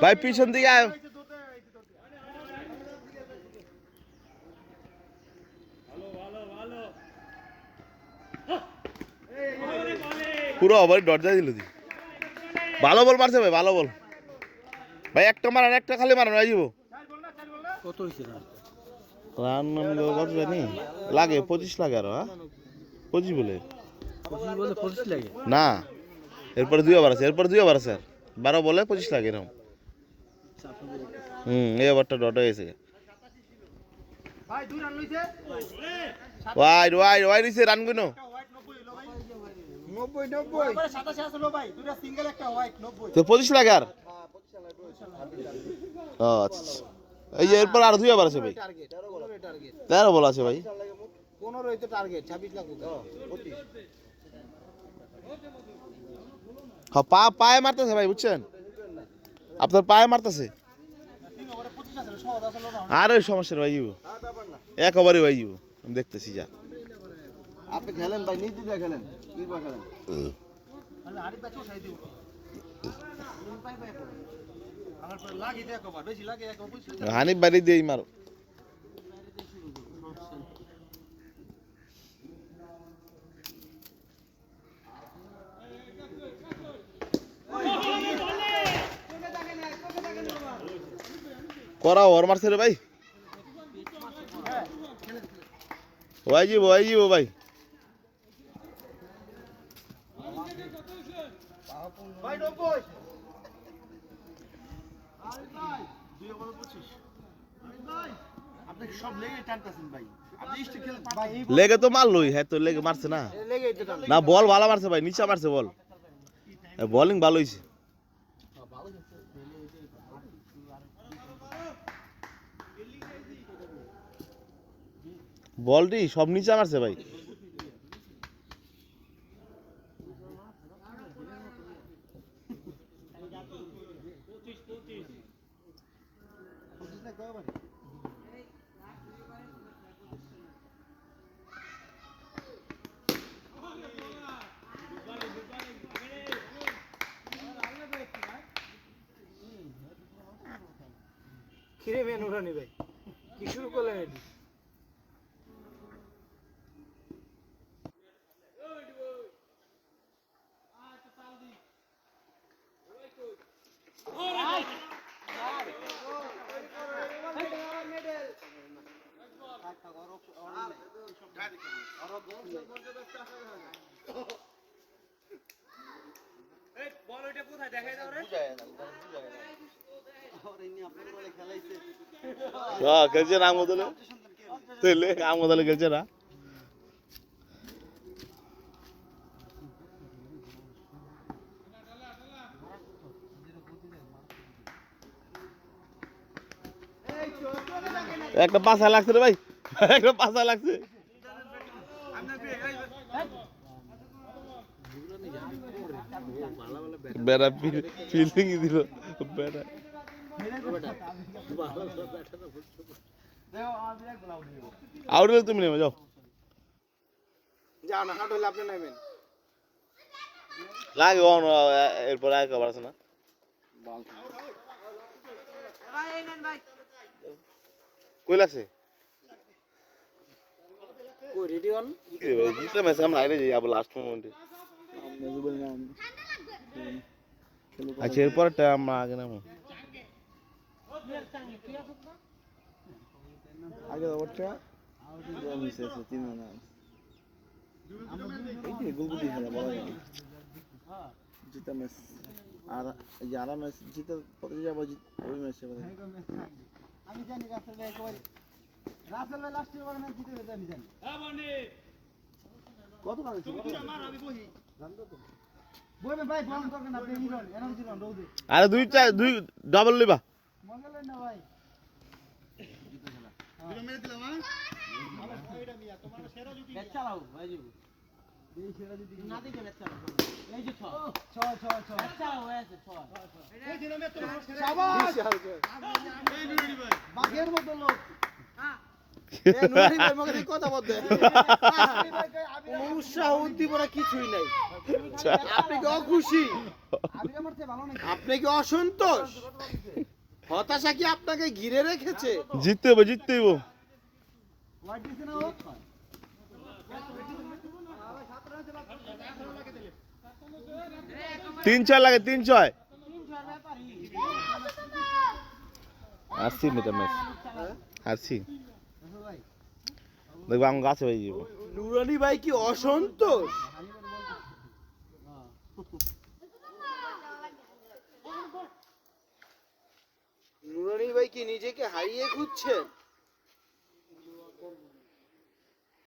ভাই পিছন দিকে আয়। পুরো ওভার ডট দিয়ে দিল। ভালো বল মারছে ভাই, ভালো বল ভাই। একটা মারান, একটা খালি মারান হয়ে যাব। কত হইছে রান কত জানি লাগে? 25 লাগে আরো। হ্যাঁ 25 বলে 25 লাগে না, এরপরে 2 ওভার আছে, এরপরে 2 ওভার আছে। আর 12 বলে 25 লাগে এরকম। এই ওভারটা ডট হয়ে গেছে ভাই 2 রান লইছে। ওয়াইড ওয়াইড ওয়াইড হইছে রান গুনো 90 90 পরে 87 আসলো ভাই, দুটো সিঙ্গেল একটা হোয়াইট 90। তো 25 লাগে আর। আচ্ছা এই যে এরপর আর 2 ওভার আছে ভাই। টার্গেট 13 বল আছে ভাই। 15 হইতো টার্গেট, 26 লাখ 25। হ্যাঁ পায়ে মারতেছে ভাই, বুঝছেন? আপনার পায়ে মারতেছে। আর ওই সমস্যা ভাই যাবো, এক ওভারে ভাই যাবো। আমি দেখতেছি যা। আপনি খেলেন ভাই, নিজ দিয়ে খেলেন, কি বা খেলেন। আরিফ ভাই চোষাই দিও। আমার পরে লাগি দেখো বা বেশি লাগে এক অবশ্যই। হানিফ বাড়ি দিয়েই মারো। করা ওভার মারছে রে ভাই। ওয়াই যাবো ভাই। ভাই 90। আরিফ ভাই 2 ওভার 25। আরিফ ভাই আপনি সব লেগে টানতাছেন ভাই, আপনি স্টিক খেলেন ভাই। লেগে তো মারলই, হ্যাঁ তো লেগে মারছে না। লেগে এটা টান না বল ভালো মারছে ভাই, নিচে মারছে বল। বোলিং ভালো হয়েছে। বলটি সব নিচে মারছে ভাই। খিরে মেন উড়ানি ভাই, কি শুরু করলেন এটি? খেলছে না আমদলে, তাহলে আমদলে খেলছে না। একটা পাশা লাগছে রে ভাই, একটা পাশা লাগছে। বেড়া ফিল্ডিং দিল বেড়া। আউট হলে তুমি নেমে যাও। যাও না, হাট হইলে আপনি নাইবেন। লাগে এরপর এক ওভার আছে না। কই লাগছে? কই রেডি অন? জিতলে ম্যাচ আমরা আইরে যাই আবার লাস্ট মোমেন্টে। আচ্ছা এরপরটা আমরা আগে নামো। আগে ওটা মিস আছে 3 রান। এই যে গোল দিয়ে খেলা বলা যায়। জিতা ম্যাচ আর এই যে আরা ম্যাচ জিতে পরে যাবো, ওই ম্যাচে আমি জানি রাসেল ভাই একবার, রাসেল ভাই লাস্ট ওভার ম্যাচ জিতে গেছে আমি জানি। হ্যাঁ বনি কত রান ছিল? তুমি মার আমি বহি জানতো তো। বইবে ভাই বল করবেন আপনি হিরন এনার্জি রান রোদে। আরে দুই ডাবল লিবা। মজা লেন না ভাই। জিতে খেলা। দুটো মেরে দিলাম। হ্যাঁ এটা মিয়া তোমার সেরা জুটি। ব্যাট চালাও ভাই যাবো। বাঘের মতো লোক নুরানি ভাই মগে কথা বলতে কোনো উৎসাহ উদ্দীপনা কিছুই নাই। আপনি কি অখুশি? আপনি কি অসন্তোষ? হতাশা কি আপনাকে ঘিরে রেখেছে? জিততে হবে, জিততে হবে। 3-6 লাগে, 3-6 আসছি মেটা ম্যাচ আসছি দেখবো আমার গাছে হয়ে যাবো। নুরানি ভাই কি অসন্তোষ? নুরানি ভাই কি নিজেকে হারিয়ে খুঁজছেন?